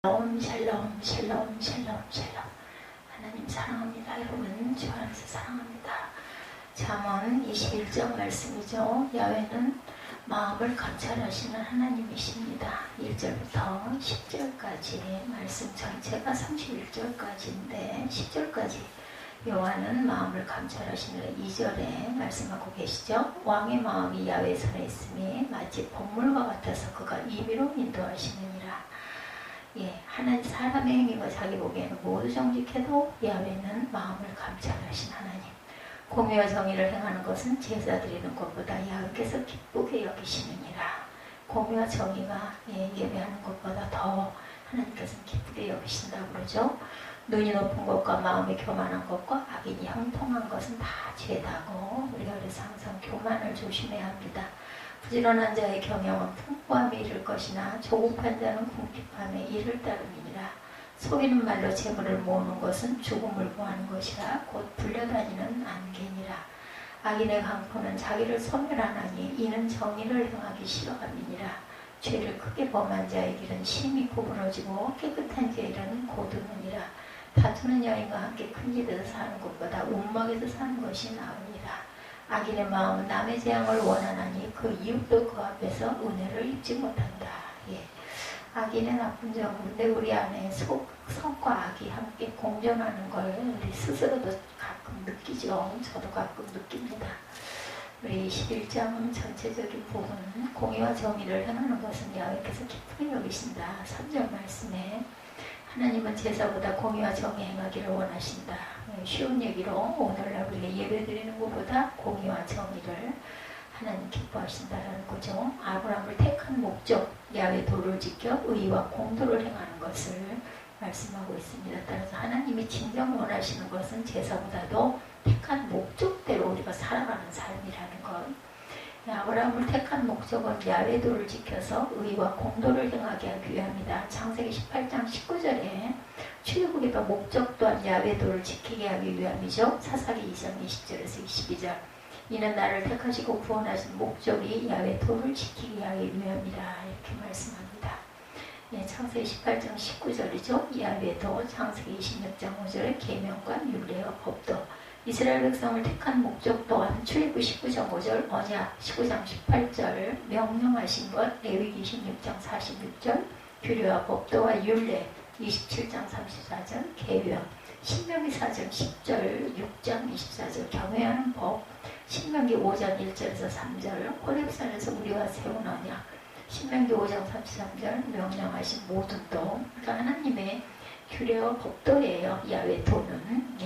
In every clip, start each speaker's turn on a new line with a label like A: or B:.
A: 샬롬 샬롬 샬롬 샬롬 샬롬. 하나님 사랑합니다. 여러분 주 안에서 사랑합니다. 잠언 21장 말씀이죠. 야훼는 마음을 감찰하시는 하나님이십니다. 1절부터 10절까지 말씀 전체가 31절까지인데 10절까지 여호와는 마음을 감찰하시느라 2절에 말씀하고 계시죠. 왕의 마음이 야훼 손에 있으니 마치 복물과 같아서 그가 임의로 인도하시느니라. 하나님 사람의 행위가 자기 보기에는 모두 정직해도 야훼는 마음을 감찰하신 하나님. 공의와 정의를 행하는 것은 제사 드리는 것보다 야훼께서 기쁘게 여기시느니라. 공의와 정의가 예배하는 것보다 더 하나님께서는 기쁘게 여기신다고 그러죠. 눈이 높은 것과 마음이 교만한 것과 악인이 형통한 것은 다 죄다고 우리가 그래서 항상 교만을 조심해야 합니다. 부지런한 자의 경영은 풍부함에 이를 것이나 조급한 자는 궁핍함에 이를 따름이니라. 속이는 말로 재물을 모으는 것은 죽음을 구하는 것이라 곧 불려다니는 안개니라. 악인의 강포는 자기를 소멸하나니 이는 정의를 행하기 싫어함이니라. 죄를 크게 범한 자의 길은 심히 구부러지고 깨끗한 자의 길은 고드느니라. 다투는 여인과 함께 큰 집에서 사는 것보다 운막에서 사는 것이 나으니라. 악인의 마음은 남의 재앙을 원하나니 그 이웃도 그 앞에서 은혜를 입지 못한다. 악인의 나쁜 점인데 우리 안에 성과 악이 함께 공존하는 걸 우리 스스로도 가끔 느끼죠. 저도 가끔 느낍니다. 우리 21장 전체적인 부분은 공의와 정의를 행하는 것은 야훼께서 기쁘게 여기신다. 3절 말씀에 하나님은 제사보다 공의와 정의 행하기를 원하신다. 쉬운 얘기로 오늘날 우리가 예배드리는 것보다 공의와 정의를 하나님 기뻐하신다라는 거죠. 아브라함을 택한 목적, 야훼 도를 지켜 의와 공도를 행하는 것을 말씀하고 있습니다. 따라서 하나님이 진정 원하시는 것은 제사보다도 택한 목적대로 우리가 살아가는 삶이라는 것. 아브라함을 택한 목적은 야훼 도를 지켜서 의와 공도를 행하게 하기 위함이다. 창세기 18장 19절에 출애굽의 목적 또한 야훼 도를 지키게 하기 위함이죠. 사사기 2장 20절에서 22절. 이는 나를 택하시고 구원하신 목적이 야훼 도를 지키게 하기 위함이다. 이렇게 말씀합니다. 창세기 18장 19절이죠. 야훼 도, 창세기 26장 5절에 계명과 율례와 법도. 이스라엘 백성을 택한 목적 또한 출애굽 19장 5절, 언약 19장 18절, 명령하신 것 레위기 26장 46절, 규례와 법도와 율례 27장 34절, 계명 신명기 4장 10절, 6장 24절, 경외하는 법 신명기 5장 1절에서 3절, 호렙산에서 우리와 세운 언약 신명기 5장 33절, 명령하신 모든 도. 그러니까 하나님의 규례와 법도예요. 야훼 도는.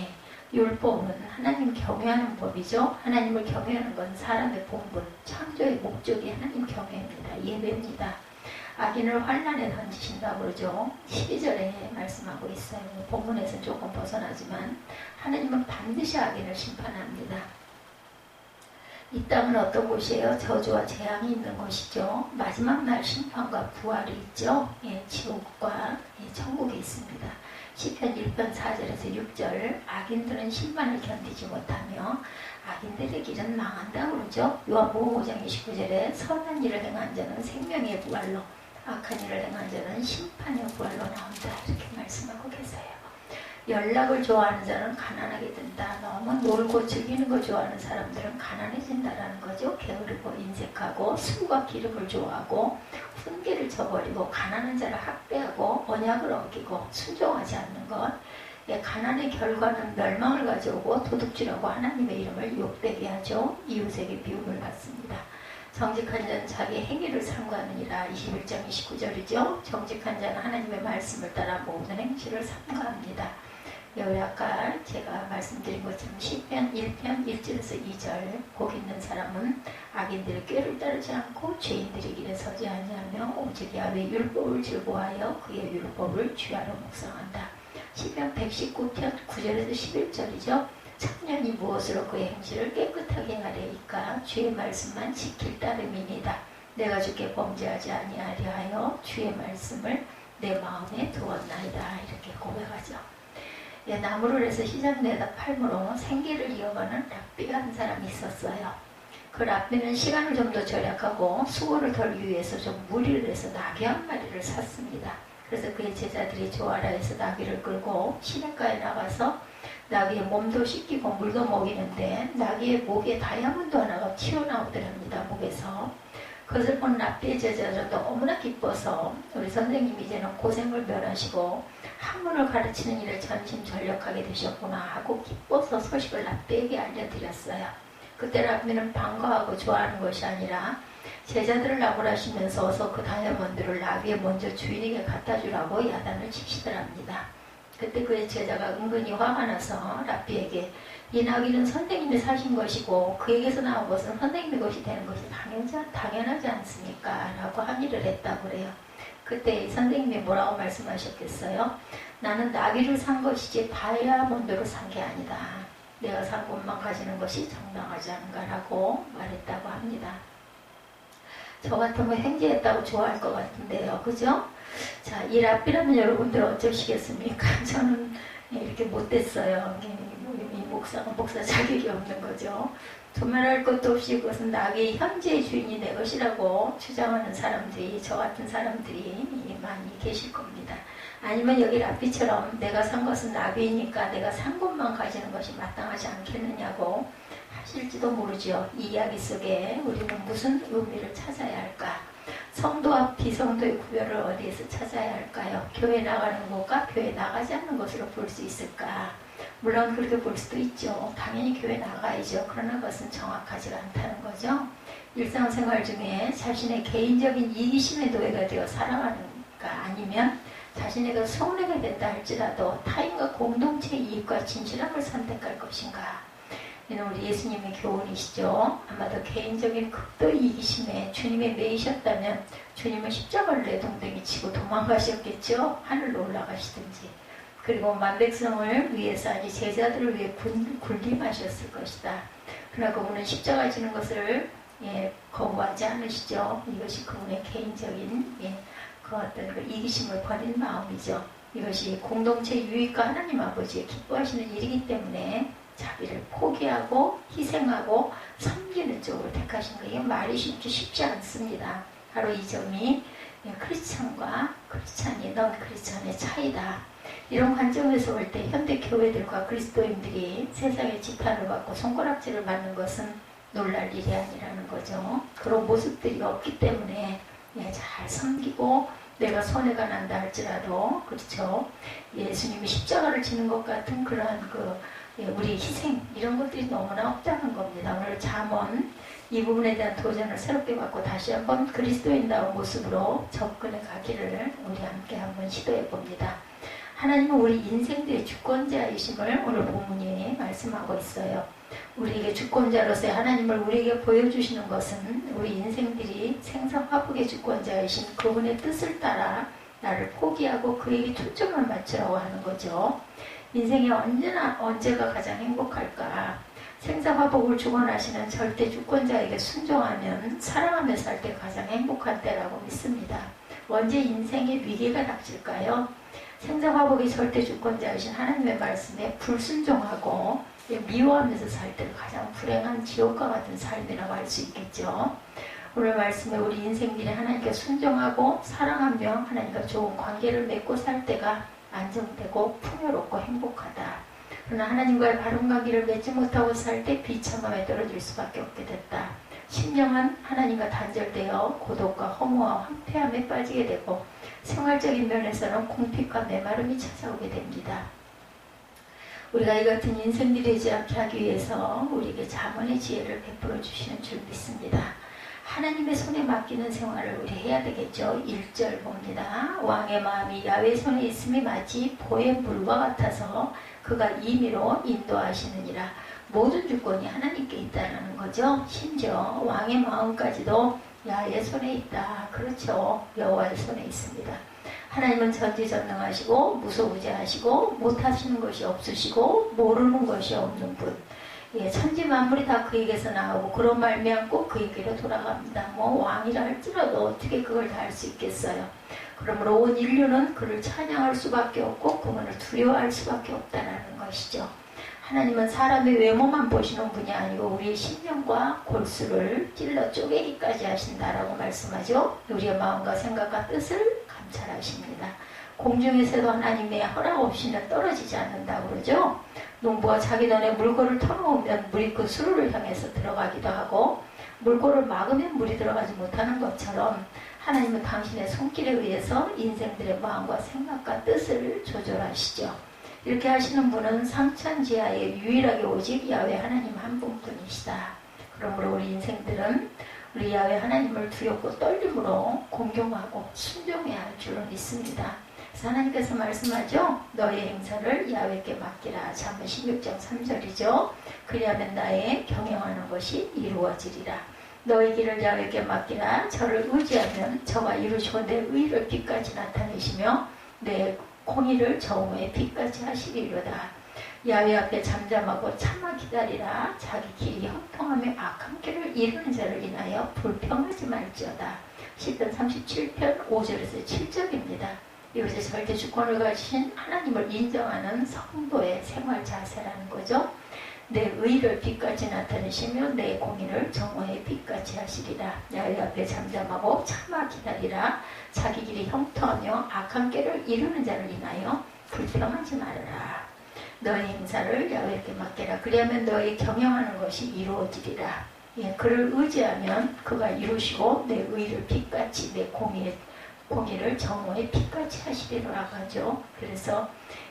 A: 율법은 하나님 경외하는 법이죠. 하나님을 경외하는 건 사람의 본분, 창조의 목적이 하나님 경외입니다. 예배입니다. 악인을 환난에 던지신다고 그러죠. 12절에 말씀하고 있어요. 본문에서는 조금 벗어나지만 하나님은 반드시 악인을 심판합니다. 이 땅은 어떤 곳이에요? 저주와 재앙이 있는 곳이죠. 마지막 날 심판과 부활이 있죠. 지옥과 천국이 있습니다. 시편 1편 4절에서 6절 악인들은 심판을 견디지 못하며 악인들의 길은 망한다고 그러죠. 요한복음 5장 29절에 선한 일을 행한 자는 생명의 부활로 악한 일을 행한 자는 심판의 부활로 나온다. 이렇게 말씀하고 계세요. 연락을 좋아하는 자는 가난하게 된다. 너무 놀고 즐기는 걸 좋아하는 사람들은 가난해진다라는 거죠. 게으르고 인색하고 술과 기름을 좋아하고 훈계를 저버리고 가난한 자를 학대하고 언약을 어기고 순종하지 않는 것. 가난의 결과는 멸망을 가져오고 도둑질하고 하나님의 이름을 욕되게 하죠. 이웃에게 비움을 받습니다. 정직한 자는 자기 행위를 삼가하느니라. 21장 29절이죠. 정직한 자는 하나님의 말씀을 따라 모든 행실을 삼가합니다. 여기 아까 제가 말씀드린 것처럼 시편 1편 1절에서 2절 복 있는 사람은 악인들의 꾀를 따르지 않고 죄인들의 길에 서지 아니하며 오직 야훼 율법을 즐거워하여 그의 율법을 주야로 묵상한다. 시편 119편 9절에서 11절이죠. 청년이 무엇으로 그의 행실을 깨끗하게 하리이까 주의 말씀만 지킬 따름이니이다. 내가 주께 범죄하지 아니하려 하여 주의 말씀을 내 마음에 두었나이다. 이렇게 고백하죠. 나무를 해서 시장내다 팔므로 생계를 이어가는 랍비가 한 사람이 있었어요. 그 랍비는 시간을 좀 더 절약하고 수고를 덜기 위해서 좀 무리를 해서 나귀 한 마리를 샀습니다. 그래서 그의 제자들이 조아라 해서 나귀를 끌고 시냇가에 나가서 나귀의 몸도 씻기고 물도 먹이는데 나귀의 목에 다이아몬드 하나가 튀어나오더랍니다. 목에서. 그것을 본 랍비의 제자들은 너무나 기뻐서 우리 선생님이 이제는 고생을 면하시고 학문을 가르치는 일을 전심전력하게 되셨구나 하고 기뻐서 소식을 랍비에게 알려드렸어요. 그때 랍비는 반가워하고 좋아하는 것이 아니라 제자들을 나무라시면서 어서 그 다이아몬드를 나귀에 먼저 주인에게 갖다 주라고 야단을 치시더랍니다. 그때 그의 제자가 은근히 화가 나서 랍비에게 이 나귀는 선생님이 사신 것이고 그에게서 나온 것은 선생님의 것이 되는 것이 당연하지 않습니까? 라고 항의를 했다고 그래요. 그때 선생님이 뭐라고 말씀하셨겠어요? 나는 나귀를 산 것이지 다이아몬드를 산 게 아니다. 내가 산 것만 가지는 것이 정당하지 않은가라고 말했다고 합니다. 저 같으면 행제했다고 좋아할 것 같은데요. 그죠? 자, 이 랍비라면 여러분들 어쩌시겠습니까? 저는 이렇게 못됐어요. 이 목사가 목사 자격이 없는 거죠. 도말할 것도 없이 그것은 나귀의 현재의 주인이 내 것이라고 주장하는 사람들이, 저 같은 사람들이 많이 계실 겁니다. 아니면 여기 랍비처럼 내가 산 것은 나귀이니까 내가 산 것만 가지는 것이 마땅하지 않겠느냐고 하실지도 모르죠. 이 이야기 속에 우리는 무슨 의미를 찾아야 할까? 성도와 비성도의 구별을 어디에서 찾아야 할까요? 교회 나가는 것과 교회 나가지 않는 것으로 볼 수 있을까? 물론 그렇게 볼 수도 있죠. 당연히 교회 나가야죠. 그러나 그것은 정확하지가 않다는 거죠. 일상생활 중에 자신의 개인적인 이기심의 노예가 되어 살아가는가 아니면 자신에게 손해가 된다 할지라도 타인과 공동체의 이익과 진실함을 선택할 것인가? 이는 우리 예수님의 교훈이시죠. 아마도 개인적인 극도 이기심에 주님에 매이셨다면 주님은 십자가를 내동댕이 치고 도망가셨겠죠. 하늘로 올라가시든지. 그리고 만백성을 위해서 아니 제자들을 위해 군림하셨을 것이다. 그러나 그분은 십자가 지는 것을 거부하지 않으시죠. 이것이 그분의 개인적인 그 어떤 그 이기심을 버린 마음이죠. 이것이 공동체 유익과 하나님 아버지의 기뻐하시는 일이기 때문에 자비를 포기하고 희생하고 섬기는 쪽으로 택하신 거예요. 말이 쉽지 않습니다. 바로 이 점이 크리스찬과 크리스찬이 넌 크리스찬의 차이다. 이런 관점에서 볼 때 현대 교회들과 그리스도인들이 세상의 지탄을 받고 손가락질을 받는 것은 놀랄 일이 아니라는 거죠. 그런 모습들이 없기 때문에 잘 섬기고 내가 손해가 난다 할지라도 그렇죠. 예수님이 십자가를 지는 것 같은 그러한 우리 희생 이런 것들이 너무나 없다는 겁니다. 오늘 잠언 이 부분에 대한 도전을 새롭게 받고 다시 한번 그리스도인다운 모습으로 접근해 가기를 우리 함께 한번 시도해 봅니다. 하나님은 우리 인생들의 주권자이심을 오늘 본문이 말씀하고 있어요. 우리에게 주권자로서의 하나님을 우리에게 보여주시는 것은 우리 인생들이 생사화복의 주권자이신 그분의 뜻을 따라 나를 포기하고 그에게 초점을 맞추라고 하는 거죠. 인생이 언제가 가장 행복할까? 생사화복을 주관하시는 절대 주권자에게 순종하면 살아가며 살 때 가장 행복한 때라고 믿습니다. 언제 인생에 위기가 닥칠까요? 생사화복의 절대 주권자이신 하나님의 말씀에 불순종하고 미워하면서 살 때는 가장 불행한 지옥과 같은 삶이라고 할 수 있겠죠. 오늘 말씀에 우리 인생들이 하나님께 순종하고 사랑하며 하나님과 좋은 관계를 맺고 살 때가 안정되고 풍요롭고 행복하다. 그러나 하나님과의 바른 관계를 맺지 못하고 살 때 비참함에 떨어질 수밖에 없게 됐다. 심령은 하나님과 단절되어 고독과 허무와 황폐함에 빠지게 되고 생활적인 면에서는 궁핍과 메마름이 찾아오게 됩니다. 우리가 이 같은 인생들이 되지 않게 하기 위해서 우리에게 자문의 지혜를 베풀어 주시는 줄 믿습니다. 하나님의 손에 맡기는 생활을 우리 해야 되겠죠. 1절 봅니다. 왕의 마음이 야훼 손에 있음이 마치 보의 물과 같아서 그가 임의로 인도하시느니라. 모든 주권이 하나님께 있다는 거죠. 심지어 왕의 마음까지도 야훼 손에 있다. 그렇죠. 여호와의 손에 있습니다. 하나님은 전지전능하시고 무소부재하시고 못하시는 것이 없으시고 모르는 것이 없는 분. 천지 만물이 다 그에게서 나오고 그런 말미암고 그에게로 돌아갑니다. 왕이라 할지라도 어떻게 그걸 다 할 수 있겠어요. 그러므로 온 인류는 그를 찬양할 수밖에 없고 그분을 두려워할 수밖에 없다는 것이죠. 하나님은 사람의 외모만 보시는 분이 아니고 우리의 심령과 골수를 찔러 쪼개기까지 하신다라고 말씀하죠. 우리의 마음과 생각과 뜻을 감찰하십니다. 공중에서도 하나님의 허락 없이는 떨어지지 않는다고 그러죠. 농부가 자기 논에 물고를 터놓으면 물이 그 수로를 향해서 들어가기도 하고 물고를 막으면 물이 들어가지 못하는 것처럼 하나님은 당신의 손길에 의해서 인생들의 마음과 생각과 뜻을 조절하시죠. 이렇게 하시는 분은 상천지하에 유일하게 오직 야훼 하나님 한 분뿐이시다. 그러므로 우리 인생들은 우리 야훼 하나님을 두렵고 떨림으로 공경하고 순종해야 할 줄로 믿습니다. 그래서 하나님께서 말씀하죠. 너의 행사를 야훼께 맡기라. 잠언 16장 3절이죠. 그리하면 나의 경영하는 것이 이루어지리라. 너의 길을 야훼께 맡기라. 저를 의지하면 저가 이루시고 내 의를 빛까지 나타내시며 내 공의를 정오의 빛까지 하시리로다. 야훼 앞에 잠잠하고 참아 기다리라. 자기 길이 형통하며 악한 길을 이루는 자를 인하여 불평하지 말지어다. 시편 37편 5절에서 7절입니다. 이것이 절대 주권을 가지신 하나님을 인정하는 성도의 생활 자세라는 거죠. 내 의를 빛까지 나타내시며 내 공의를 정오의 빛까지 하시리라. 야훼 앞에 잠잠하고 참아 기다리라. 자기 길이 형통하며 악한 길을 이루는 자를 인하여 불평하지 말아라. 너의 행사를 야훼께 맡겨라. 그리하면 너의 경영하는 것이 이루어지리라. 예, 그를 의지하면 그가 이루시고 내 의를 빛같이 내 공의를 정오의 빛같이 하시리라고 하죠. 그래서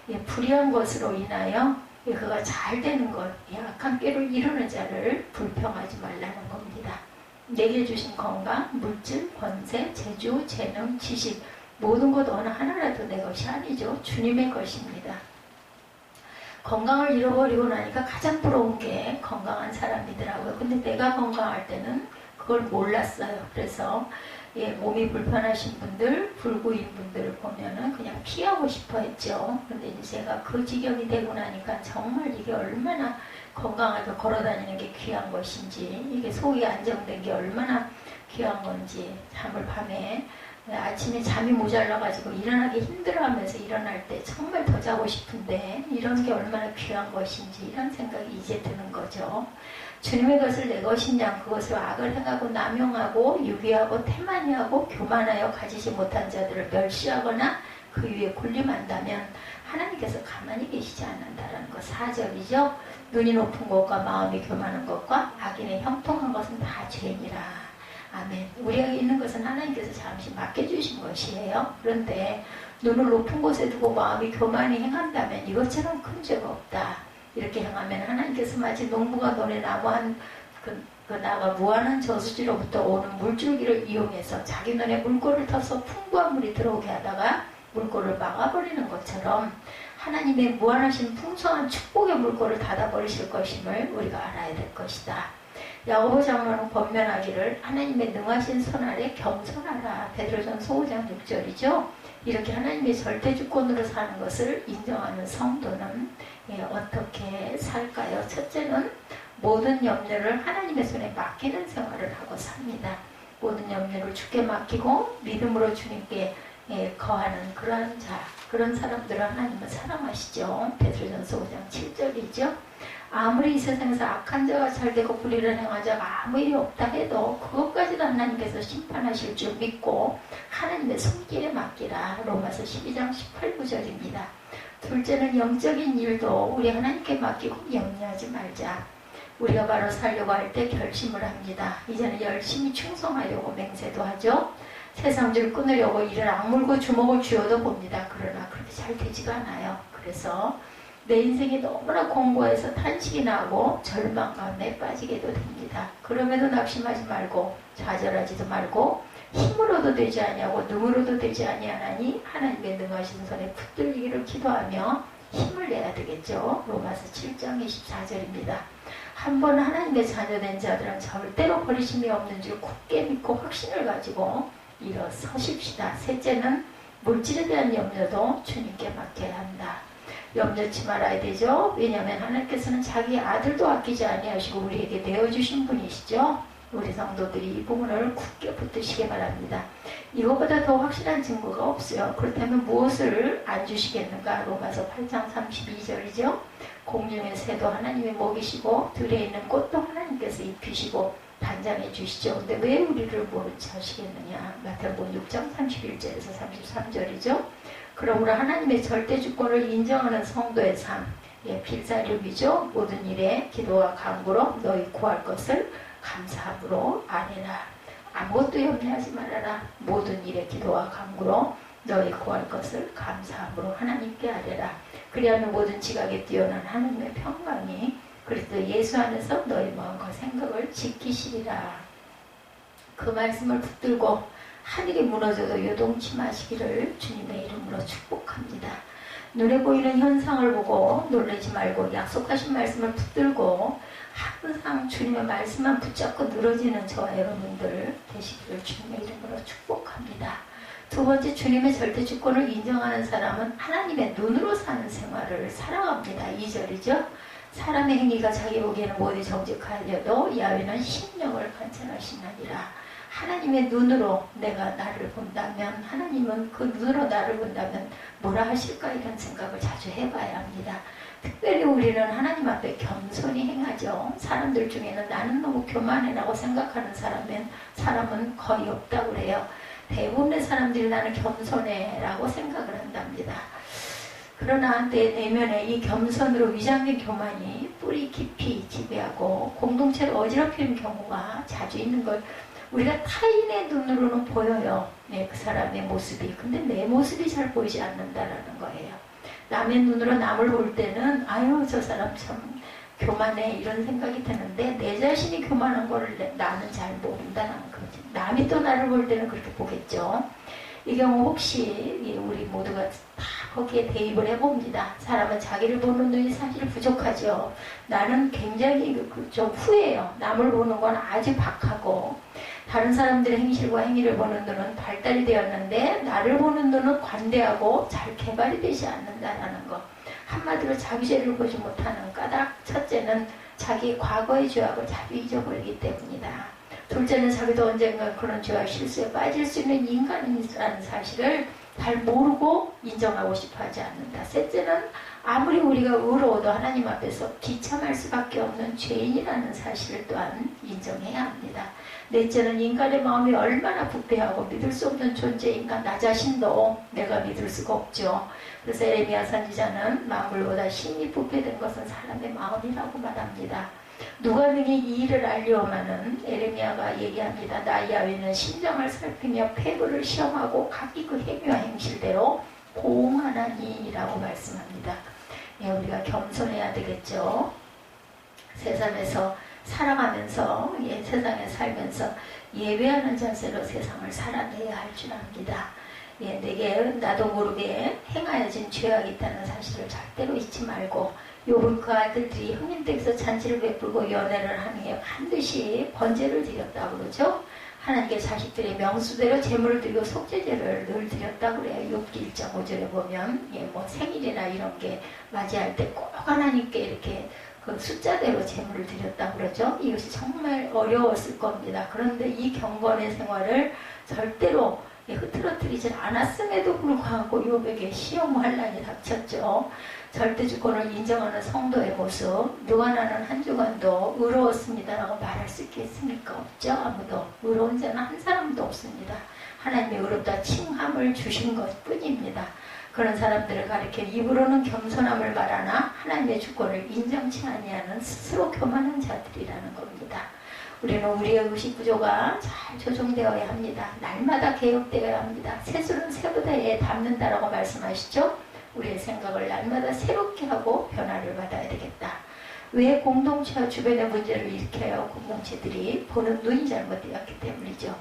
A: 예, 불의한 것으로 인하여 예, 그가 잘 되는 것, 예, 악한 꾀를 이루는 자를 불평하지 말라는 겁니다. 내게 주신 건강, 물질, 권세, 재주, 재능, 지식 모든 것 어느 하나라도 내 것이 아니죠. 주님의 것입니다. 건강을 잃어버리고 나니까 가장 부러운 게 건강한 사람이더라고요. 근데 내가 건강할 때는 그걸 몰랐어요. 그래서 예, 몸이 불편하신 분들, 불구인 분들을 보면은 그냥 피하고 싶어 했죠. 근데 이제 제가 그 지경이 되고 나니까 정말 이게 얼마나 건강하게 걸어다니는 게 귀한 것인지, 이게 속이 안정된 게 얼마나 귀한 건지, 잠을 밤에 아침에 잠이 모자라가지고 일어나기 힘들어하면서 일어날 때 정말 더 자고 싶은데 이런 게 얼마나 귀한 것인지 이런 생각이 이제 드는 거죠. 주님의 것을 내 것이냐, 그것을 악을 행하고 남용하고 유기하고 태만히하고 교만하여 가지지 못한 자들을 멸시하거나 그 위에 군림한다면 하나님께서 가만히 계시지 않는다라는 것. 4절이죠. 눈이 높은 것과 마음이 교만한 것과 악인의 형통한 것은 다 죄니라. 아멘. 우리에게 있는 것은 하나님께서 잠시 맡겨주신 것이에요. 그런데 눈을 높은 곳에 두고 마음이 교만히 행한다면 이것처럼 큰 죄가 없다. 이렇게 행하면 하나님께서 마치 농부가 논에 나무한 나가 무한한 저수지로부터 오는 물줄기를 이용해서 자기 논에 물꼬를 터서 풍부한 물이 들어오게 하다가 물꼬를 막아버리는 것처럼 하나님의 무한하신 풍성한 축복의 물꼬를 닫아버리실 것임을 우리가 알아야 될 것이다. 야고보 장로는 권면하기를 하나님의 능하신 손 아래 겸손하라. 베드로전서 5장 6절이죠. 이렇게 하나님의 절대주권으로 사는 것을 인정하는 성도는 어떻게 살까요? 첫째는 모든 염려를 하나님의 손에 맡기는 생활을 하고 삽니다. 모든 염려를 주께 맡기고 믿음으로 주님께 거하는 그런 사람들을 하나님은 사랑하시죠. 베드로전서 5장 7절이죠. 아무리 이 세상에서 악한 자가 잘되고 불의를 행한 자가 아무 일이 없다 해도 그것까지도 하나님께서 심판하실 줄 믿고 하나님의 손길에 맡기라. 로마서 12장 18, 9절입니다. 둘째는 영적인 일도 우리 하나님께 맡기고 염려하지 말자. 우리가 바로 살려고 할 때 결심을 합니다. 이제는 열심히 충성하려고 맹세도 하죠. 세상줄 끊으려고 이를 악물고 주먹을 쥐어도 봅니다. 그러나 그렇게 잘 되지가 않아요. 그래서 내 인생이 너무나 공고해서 탄식이 나고 절망 가운데 빠지게도 됩니다. 그럼에도 낙심하지 말고 좌절하지도 말고 힘으로도 되지 아니하고 능으로도 되지 아니하나니 하나님의 능하신 손에 붙들리기를 기도하며 힘을 내야 되겠죠. 로마서 7장 24절입니다. 한번 하나님의 자녀된 자들은 절대로 버리심이 없는 줄 굳게 믿고 확신을 가지고 일어서십시다. 셋째는 물질에 대한 염려도 주님께 맡겨야 한다. 염려치 말아야 되죠. 왜냐하면 하나님께서는 자기 아들도 아끼지 아니하시고 우리에게 내어주신 분이시죠. 우리 성도들이 이 부분을 굳게 붙드시기 바랍니다. 이것보다 더 확실한 증거가 없어요. 그렇다면 무엇을 안 주시겠는가? 로마서 8장 32절이죠. 공중의 새도 하나님이 먹이시고 들에 있는 꽃도 하나님께서 입히시고 단장해 주시죠. 근데 왜 우리를 모른 채 하시겠느냐? 마태복음 6장 31절에서 33절이죠. 그러므로 하나님의 절대 주권을 인정하는 성도의 삶, 필사력이죠. 모든 일에 기도와 간구로 너희 구할 것을 감사함으로 아뢰라. 아무것도 염려하지 말아라. 모든 일에 기도와 간구로 너희 구할 것을 감사함으로 하나님께 아뢰라. 그리하면 모든 지각에 뛰어난 하나님의 평강이 그리스도 예수 안에서 너희 마음과 생각을 지키시리라. 그 말씀을 붙들고 하늘이 무너져도 요동치 마시기를 주님의 이름으로 축복합니다. 눈에 보이는 현상을 보고 놀라지 말고 약속하신 말씀을 붙들고 항상 주님의 말씀만 붙잡고 늘어지는 저와 여러분들 되시기를 주님의 이름으로 축복합니다. 두 번째, 주님의 절대 주권을 인정하는 사람은 하나님의 눈으로 사는 생활을 살아갑니다. 2절이죠. 사람의 행위가 자기 보기에는 모두 정직하여도 야훼는 심령을 관찰하시나니라. 하나님의 눈으로 내가 나를 본다면, 하나님은 그 눈으로 나를 본다면 뭐라 하실까, 이런 생각을 자주 해봐야 합니다. 특별히 우리는 하나님 앞에 겸손히 행하죠. 사람들 중에는 나는 너무 교만해라고 생각하는 사람은 거의 없다고 그래요. 대부분의 사람들이 나는 겸손해라고 생각을 한답니다. 그러나 내 내면에 이 겸손으로 위장된 교만이 뿌리 깊이 지배하고 공동체를 어지럽히는 경우가 자주 있는 걸 우리가 타인의 눈으로는 보여요. 그 사람의 모습이. 근데 내 모습이 잘 보이지 않는다라는 거예요. 남의 눈으로 남을 볼 때는 아유 저 사람 참 교만해 이런 생각이 드는데 내 자신이 교만한 걸 나는 잘 모른다는 거죠. 남이 또 나를 볼 때는 그렇게 보겠죠. 이 경우 혹시 우리 모두가 다 거기에 대입을 해봅니다. 사람은 자기를 보는 눈이 사실 부족하죠. 나는 굉장히 좀 후해요. 남을 보는 건 아주 박하고 다른 사람들의 행실과 행위를 보는 눈은 발달이 되었는데 나를 보는 눈은 관대하고 잘 개발이 되지 않는다라는 거. 한마디로 자기 죄를 보지 못하는 까닭. 첫째는 자기 과거의 죄악을 자주 잊어버리기 때문이다. 둘째는 자기도 언젠가 그런 죄와 실수에 빠질 수 있는 인간이라는 사실을 잘 모르고 인정하고 싶어 하지 않는다. 셋째는 아무리 우리가 의로워도 하나님 앞에서 비참할 수밖에 없는 죄인이라는 사실을 또한 인정해야 합니다. 넷째는 인간의 마음이 얼마나 부패하고 믿을 수 없는 존재인가 나 자신도 내가 믿을 수가 없죠. 그래서 에레미야 선지자는 만물보다 심히 부패된 것은 사람의 마음이라고 말합니다. 누가 능히 이 일을 알려오마는 에레미야가 얘기합니다. 나 야훼는 심정을 살피며 폐부를 시험하고 각기 그 행위와 행실대로 보응하나니라고 말씀합니다. 우리가 겸손해야 되겠죠. 세상에서 살아가면서 세상에 살면서 예배하는 자세로 세상을 살아내야 할 줄 압니다. 내게 나도 모르게 행하여진 죄악이 있다는 사실을 절대로 잊지 말고 욥은 그 아들들이 형님 댁에서 잔치를 베풀고 연회를 하며 반드시 번제를 드렸다고 그러죠. 하나님께 자식들의 명수대로 제물을 드리고 속죄제를 늘 드렸다고 그래요. 욥기 1장 5절에 보면 뭐 생일이나 이런 게 맞이할 때 꼭 하나님께 이렇게 그 숫자대로 제물을 드렸다고 그러죠. 이것이 정말 어려웠을 겁니다. 그런데 이 경건의 생활을 절대로 흐트러뜨리지 않았음에도 불구하고 욥에게 시험 환난이 닥쳤죠. 절대 주권을 인정하는 성도의 모습, 누가 나는 한 주간도 의로웠습니다라고 말할 수 있겠습니까? 없죠. 아무도. 의로운 자는 한 사람도 없습니다. 하나님이 의롭다 칭함을 주신 것 뿐입니다. 그런 사람들을 가리켜 입으로는 겸손함을 말하나 하나님의 주권을 인정치 아니하는 스스로 교만한 자들이라는 겁니다. 우리는 우리의 의식 구조가 잘 조정되어야 합니다. 날마다 개혁되어야 합니다. 새술은 새보다에 담는다라고 말씀하시죠. 우리의 생각을 날마다 새롭게 하고 변화를 받아야 되겠다. 왜 공동체와 주변의 문제를 일으켜요? 공동체들이 보는 눈이 잘못되었기 때문이죠.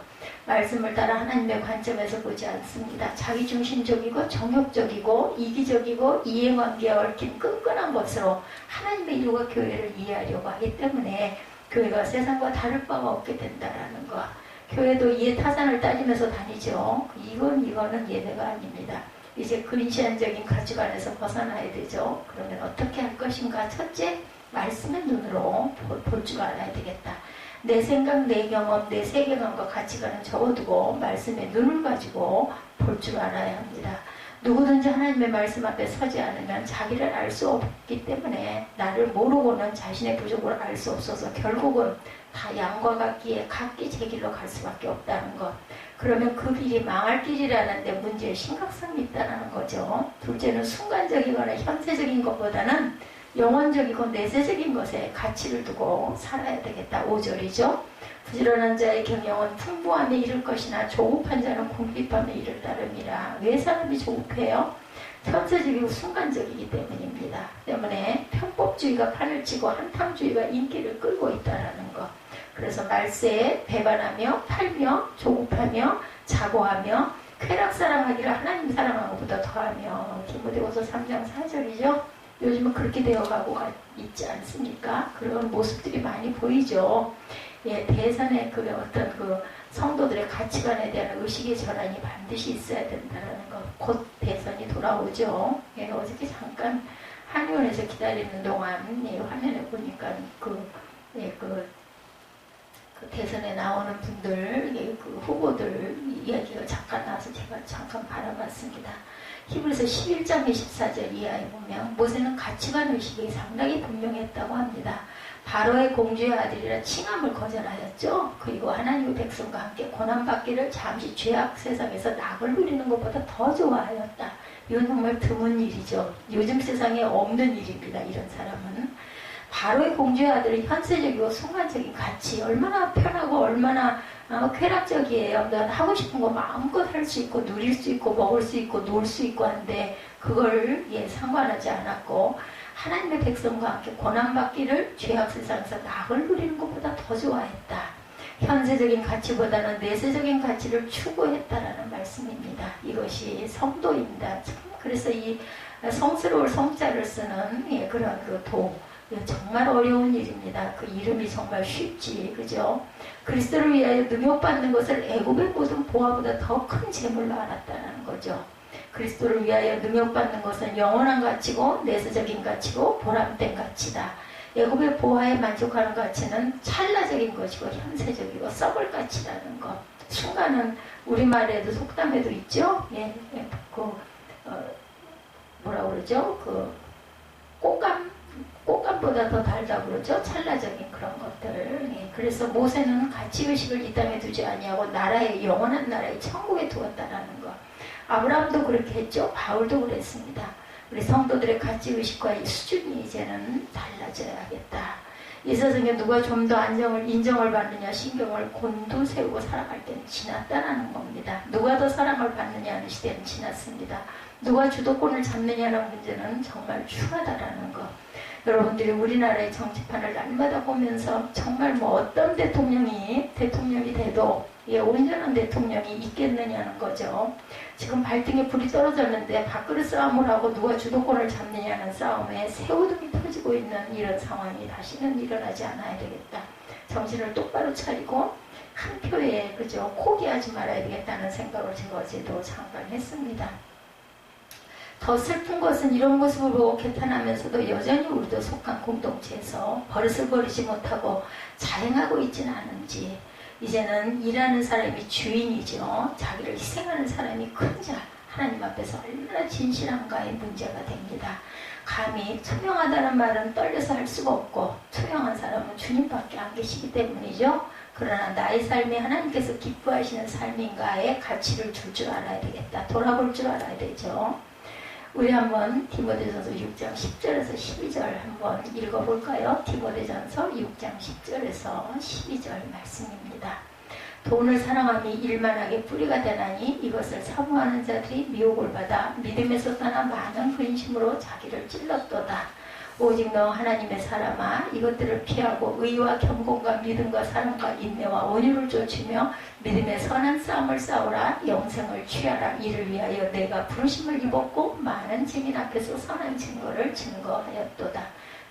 A: 말씀을 따라 하나님의 관점에서 보지 않습니다. 자기중심적이고 정욕적이고 이기적이고 이해관계와 얽힌 끈끈한 것으로 하나님의 일과 교회를 이해하려고 하기 때문에 교회가 세상과 다를 바가 없게 된다라는 것. 교회도 이해타산을 따지면서 다니죠. 이거는 예배가 아닙니다. 이제 근시안적인 가치관에서 벗어나야 되죠. 그러면 어떻게 할 것인가? 첫째, 말씀의 눈으로 볼 줄 알아야 되겠다. 내 생각, 내 경험, 내 세계관과 가치관은 접어두고 말씀의 눈을 가지고 볼 줄 알아야 합니다. 누구든지 하나님의 말씀 앞에 서지 않으면 자기를 알 수 없기 때문에 나를 모르고는 자신의 부족을 알 수 없어서 결국은 다 양과 같기에 각기 제 길로 갈 수밖에 없다는 것. 그러면 그 길이 망할 길이라는데 문제의 심각성이 있다는 거죠. 둘째는 순간적이거나 현세적인 것보다는 영원적이고 내세적인 것에 가치를 두고 살아야 되겠다. 5절이죠. 부지런한 자의 경영은 풍부함에 이를 것이나 조급한 자는 궁핍함에 이를 따름이라. 왜 사람이 조급해요? 현세적이고 순간적이기 때문입니다. 때문에 편법주의가 판을 치고 한탕주의가 인기를 끌고 있다는 것. 그래서 말세에 배반하며 팔며 조급하며 자고하며 쾌락 사랑하기를 하나님 사랑하는 것보다 더하며. 디모데후서 3장 4절이죠. 요즘은 그렇게 되어가고 있지 않습니까? 그런 모습들이 많이 보이죠. 예, 대선의 그 어떤 그 성도들의 가치관에 대한 의식의 전환이 반드시 있어야 된다는 것. 곧 대선이 돌아오죠. 예, 어저께 잠깐 한의원에서 기다리는 동안 예, 화면에 보니까 그 대선에 나오는 분들, 예, 그 후보들 이야기가 잠깐 나와서 제가 잠깐 바라봤습니다. 히브리서 11장 24절 이하에 보면 모세는 가치관 의식이 상당히 분명했다고 합니다. 바로의 공주의 아들이라 칭함을 거절하였죠. 그리고 하나님의 백성과 함께 고난받기를 잠시 죄악 세상에서 낙을 누리는 것보다 더 좋아하였다. 이건 정말 드문 일이죠. 요즘 세상에 없는 일입니다. 이런 사람은. 바로의 공주의 아들은 현세적이고 순간적인 가치, 얼마나 편하고 얼마나 쾌락적이에요. 난 하고 싶은 거 마음껏 할 수 있고 누릴 수 있고 먹을 수 있고 놀 수 있고 한데 그걸 상관하지 않았고 하나님의 백성과 함께 고난받기를 죄악 세상에서 낙을 누리는 것보다 더 좋아했다. 현세적인 가치보다는 내세적인 가치를 추구했다라는 말씀입니다. 이것이 성도입니다. 그래서 이 성스러울 성자를 쓰는 그런 그 도. 정말 어려운 일입니다. 그 이름이 정말 쉽지, 그죠? 그리스도를 위하여 능욕받는 것을 애굽의 모든 보화보다 더 큰 재물로 알았다는 거죠. 그리스도를 위하여 능욕받는 것은 영원한 가치고 내세적인 가치고 보람된 가치다. 애굽의 보화에 만족하는 가치는 찰나적인 것이고 현세적이고 썩을 가치라는 것. 순간은 우리말에도 속담에도 있죠. 뭐라 그러죠? 꽃감보다 더 달다고 그러죠. 찰나적인 그런 것들. 그래서 모세는 가치의식을 이 땅에 두지 아니하고 나라의 영원한 나라의 천국에 두었다라는 것. 아브라함도 그렇게 했죠. 바울도 그랬습니다. 우리 성도들의 가치의식과 이 수준이 이제는 달라져야겠다. 이 세상에 누가 좀 더 인정을 받느냐 신경을 곤두세우고 살아갈 때는 지났다라는 겁니다. 누가 더 사랑을 받느냐 하는 시대는 지났습니다. 누가 주도권을 잡느냐는 문제는 정말 추하다라는 것. 여러분들이 우리나라의 정치판을 날마다 보면서 정말 어떤 대통령이 돼도 온전한 대통령이 있겠느냐는 거죠. 지금 발등에 불이 떨어졌는데 밥그릇 싸움을 하고 누가 주도권을 잡느냐는 싸움에 새우등이 터지고 있는 이런 상황이 다시는 일어나지 않아야 되겠다. 정신을 똑바로 차리고 한 표에 그죠 포기하지 말아야 되겠다는 생각을 제가 어제도 잠깐 했습니다. 더 슬픈 것은 이런 모습을 보고 개탄하면서도 여전히 우리도 속한 공동체에서 버릇을 버리지 못하고 자행하고 있지는 않은지 이제는 일하는 사람이 주인이죠. 자기를 희생하는 사람이 큰 자, 하나님 앞에서 얼마나 진실한가의 문제가 됩니다. 감히 투명하다는 말은 떨려서 할 수가 없고 투명한 사람은 주님밖에 안 계시기 때문이죠. 그러나 나의 삶이 하나님께서 기뻐하시는 삶인가에 가치를 줄 줄 알아야 되겠다. 돌아볼 줄 알아야 되죠. 우리 한번 디모데전서 6장 10절에서 12절 한번 읽어볼까요? 디모데전서 6장 10절에서 12절 말씀입니다. 돈을 사랑함이 일만하게 뿌리가 되나니 이것을 사모하는 자들이 미혹을 받아 믿음에서 떠나 많은 근심으로 자기를 찔렀도다. 오직 너 하나님의 사람아 이것들을 피하고 의와 경건과 믿음과 사랑과 인내와 온유를 좇으며 믿음의 선한 싸움을 싸우라. 영생을 취하라. 이를 위하여 내가 부르심을 입었고 많은 증인 앞에서 선한 증거를 증거하였도다.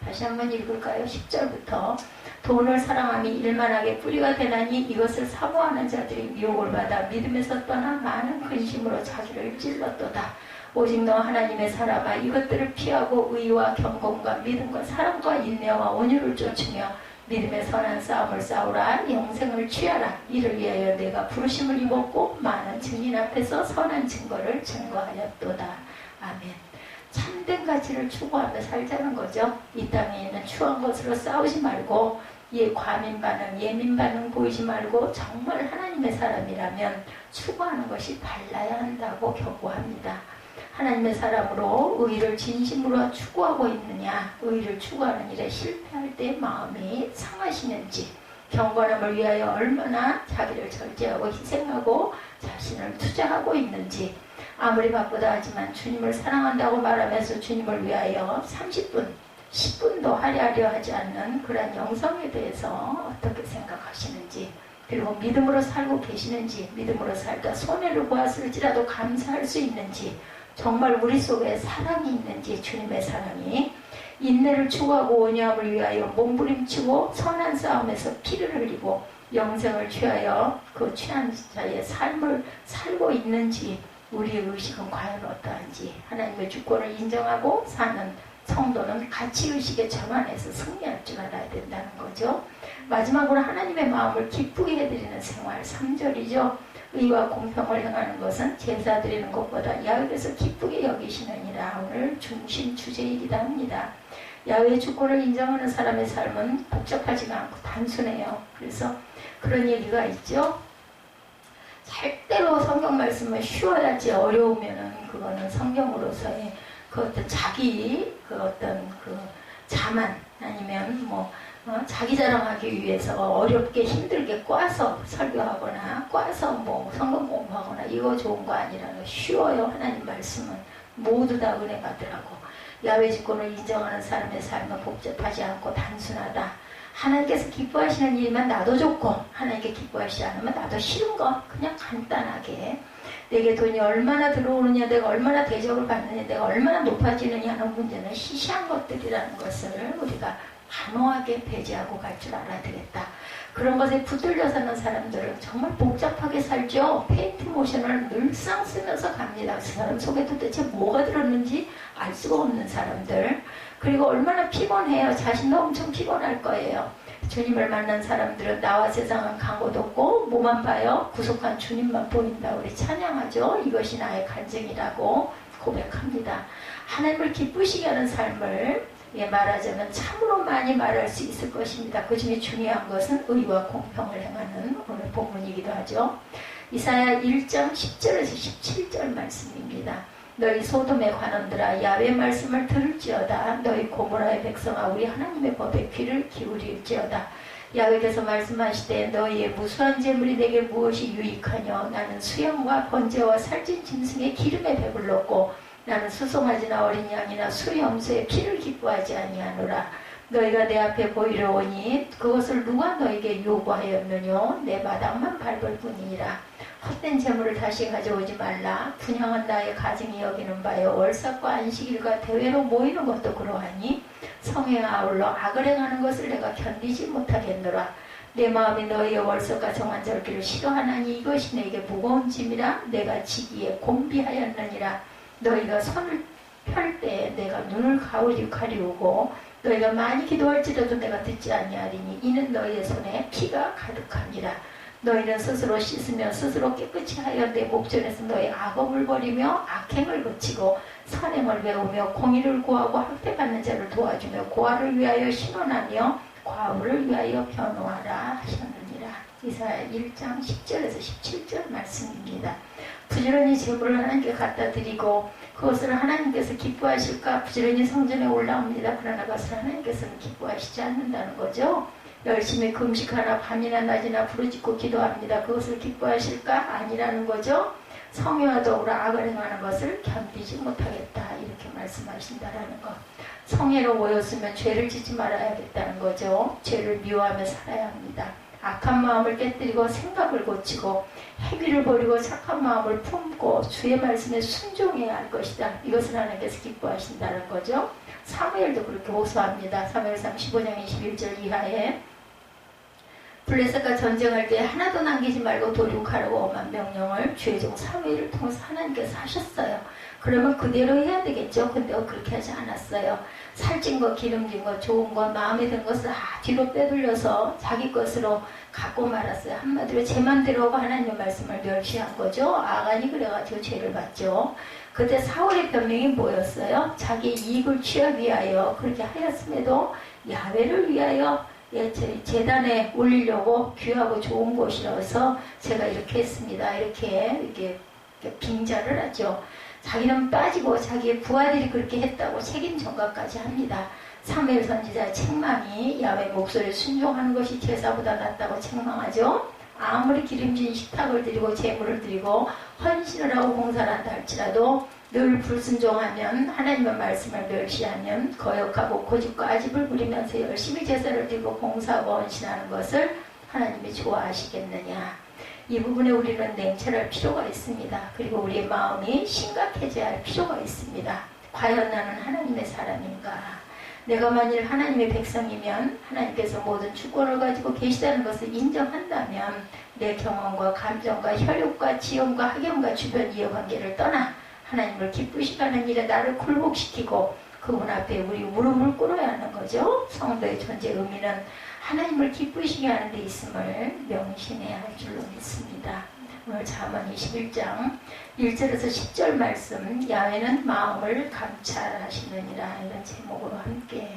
A: 다시 한번 읽을까요? 10절부터 돈을 사랑함이 일만하게 뿌리가 되나니 이것을 사모하는 자들이 미혹을 받아 믿음에서 떠나 많은 근심으로 자기를 찔렀도다. 오직 너 하나님의 사람아 이것들을 피하고 의와 경건과 믿음과 사랑과 인내와 온유를 좇으며 믿음의 선한 싸움을 싸우라. 영생을 취하라. 이를 위하여 내가 부르심을 입었고 많은 증인 앞에서 선한 증거를 증거하였도다. 아멘. 참된 가치를 추구하며 살자는 거죠. 이 땅에 있는 추한 것으로 싸우지 말고 과민 반응, 예민 반응 보이지 말고 정말 하나님의 사람이라면 추구하는 것이 달라야 한다고 경고합니다. 하나님의 사람으로 의를 진심으로 추구하고 있느냐, 의를 추구하는 일에 실패할 때 마음이 상하시는지, 경건함을 위하여 얼마나 자기를 절제하고 희생하고 자신을 투자하고 있는지, 아무리 바쁘다 하지만 주님을 사랑한다고 말하면서 주님을 위하여 30분, 10분도 할애하려 하지 않는 그런 영성에 대해서 어떻게 생각하시는지, 그리고 믿음으로 살고 계시는지, 믿음으로 살다 손해를 보았을지라도 감사할 수 있는지, 정말 우리 속에 사랑이 있는지, 주님의 사랑이 인내를 추구하고 온유함을 위하여 몸부림치고 선한 싸움에서 피를 흘리고 영생을 취하여 그 취한 자의 삶을 살고 있는지, 우리의 의식은 과연 어떠한지, 하나님의 주권을 인정하고 사는 성도는 가치의식의 점 안에서 승리할 줄 알아야 된다는 거죠. 마지막으로 하나님의 마음을 기쁘게 해드리는 생활, 3절이죠. 의와 공평을 행하는 것은 제사 드리는 것보다 야훼께서 기쁘게 여기시느니라. 오늘 중심 주제이기도 합니다. 야훼의 주권을 인정하는 사람의 삶은 복잡하지가 않고 단순해요. 그래서 그런 얘기가 있죠. 절대로 성경 말씀은 쉬워야지 어려우면은 그거는 성경으로서의 그 어떤 자기 그 자만 아니면 자기 자랑하기 위해서 어렵게 힘들게 꽈서 설교하거나 꽈서 성경 공부하거나 이거 좋은 거 아니라는, 쉬워요. 하나님 말씀은 모두 다 은혜 받으라고. 야훼 주권을 인정하는 사람의 삶은 복잡하지 않고 단순하다. 하나님께서 기뻐하시는 일만 나도 좋고 하나님께 기뻐하시지 않으면 나도 싫은 거 그냥 간단하게, 내게 돈이 얼마나 들어오느냐, 내가 얼마나 대접을 받느냐, 내가 얼마나 높아지느냐 하는 문제는 시시한 것들이라는 것을 우리가 단호하게 배제하고 갈 줄 알아야 되겠다. 그런 것에 붙들려 사는 사람들은 정말 복잡하게 살죠. 페인트 모션을 늘상 쓰면서 갑니다. 그 사람 속에 도대체 뭐가 들었는지 알 수가 없는 사람들. 그리고 얼마나 피곤해요. 자신도 엄청 피곤할 거예요. 주님을 만난 사람들은 나와 세상은 강도 없고 뭐만 봐요? 구속한 주님만 보인다. 우리 찬양하죠. 이것이 나의 간증이라고 고백합니다. 하나님을 기쁘시게 하는 삶을 말하자면 참으로 많이 말할 수 있을 것입니다. 그 중에 중요한 것은 의와 공평을 행하는 오늘 본문이기도 하죠. 이사야 1장 10절에서 17절 말씀입니다. 너희 소돔의 관원들아, 야훼 말씀을 들을지어다. 너희 고모라의 백성아, 우리 하나님의 법에 귀를 기울일지어다. 야훼께서 말씀하시되 너희의 무수한 재물이 내게 무엇이 유익하뇨? 나는 수염과 번제와 살찐 짐승의 기름에 배불렀고 나는 수송아지나 어린 양이나 수염소의 피를 기뻐하지 아니하노라. 너희가 내 앞에 보이려 오니 그것을 누가 너에게 요구하였느뇨? 내 마당만 밟을 뿐이니라. 헛된 재물을 다시 가져오지 말라. 분향은 나의 가증이 여기는 바요. 월삭과 안식일과 대회로 모이는 것도 그러하니 성회와 아울러 악을 행하는 것을 내가 견디지 못하겠노라. 내 마음이 너희의 월삭과 정한절기를 싫어하나니 이것이 내게 무거운 짐이라. 내가 지기에 곤비하였느니라. 너희가 손을 펼 때 내가 눈을 가리우고 너희가 많이 기도할지라도 내가 듣지 아니하리니 이는 너희의 손에 피가 가득하니라. 너희는 스스로 씻으며 스스로 깨끗이 하여 내 목전에서 너희 악업을 버리며 악행을 그치고 선행을 배우며 공의를 구하고 학대받는 자를 도와주며 고아를 위하여 신원하며 과부를 위하여 변호하라 하셨느니라. 이사야 1장 10절에서 17절 말씀입니다. 부지런히 재물을 하나님께 갖다 드리고 그것을 하나님께서 기뻐하실까? 부지런히 성전에 올라옵니다. 그러나 그것을 하나님께서는 기뻐하시지 않는다는 거죠. 열심히 금식하나 밤이나 낮이나 부르짖고 기도합니다. 그것을 기뻐하실까? 아니라는 거죠. 성회와 더불어 악을 행하는 것을 견디지 못하겠다. 이렇게 말씀하신다라는 것. 성회로 모였으면 죄를 짓지 말아야겠다는 거죠. 죄를 미워하며 살아야 합니다. 악한 마음을 깨뜨리고 생각을 고치고 행위를 버리고 착한 마음을 품고 주의 말씀에 순종해야 할 것이다. 이것을 하나님께서 기뻐하신다는 거죠. 사무엘도 그렇게 호소합니다. 사무엘상 15장 21절 이하에 블레셋과 전쟁할 때 하나도 남기지 말고 도륙하라고 엄한 명령을 주의종 사무엘을 통해서 하나님께서 하셨어요. 그러면 그대로 해야 되겠죠. 근데 그렇게 하지 않았어요. 살찐 거, 기름진 거, 좋은 거, 마음에 든 것을 뒤로 빼돌려서 자기 것으로 갖고 말았어요. 한마디로 제 맘대로 하고 하나님의 말씀을 멸시한 거죠. 아간이 그래가지고 죄를 받죠. 그때 사울의 변명이 뭐였어요? 자기 이익을 취하기 위하여 그렇게 하였음에도 야훼를 위하여 제단에 올리려고 귀하고 좋은 곳이라서 제가 이렇게 했습니다. 이렇게 빙자를 하죠. 자기는 빠지고 자기의 부하들이 그렇게 했다고 책임 전가까지 합니다. 사무엘 선지자의 책망이 야훼 목소리에 순종하는 것이 제사보다 낫다고 책망하죠. 아무리 기름진 식탁을 드리고 제물을 드리고 헌신을 하고 봉사를 한다 할지라도 늘 불순종하면 하나님의 말씀을 멸시하면 거역하고 고집과 아집을 부리면서 열심히 제사를 드리고 봉사하고 헌신하는 것을 하나님이 좋아하시겠느냐. 이 부분에 우리는 냉철할 필요가 있습니다. 그리고 우리의 마음이 심각해져야 할 필요가 있습니다. 과연 나는 하나님의 사람인가? 내가 만일 하나님의 백성이면 하나님께서 모든 주권을 가지고 계시다는 것을 인정한다면 내 경험과 감정과 혈육과 지형과 학연과 주변 이해관계를 떠나 하나님을 기쁘시게 하는 일에 나를 굴복시키고 그분 앞에 우리 무릎을 꿇어야 하는 거죠. 성도의 존재 의미는 하나님을 기쁘시게 하는 데 있음을 명심해야 할 줄로 믿습니다. 오늘 잠언 21장 1절에서 10절 말씀 야훼는 마음을 감찰하시느니라 이런 제목으로 함께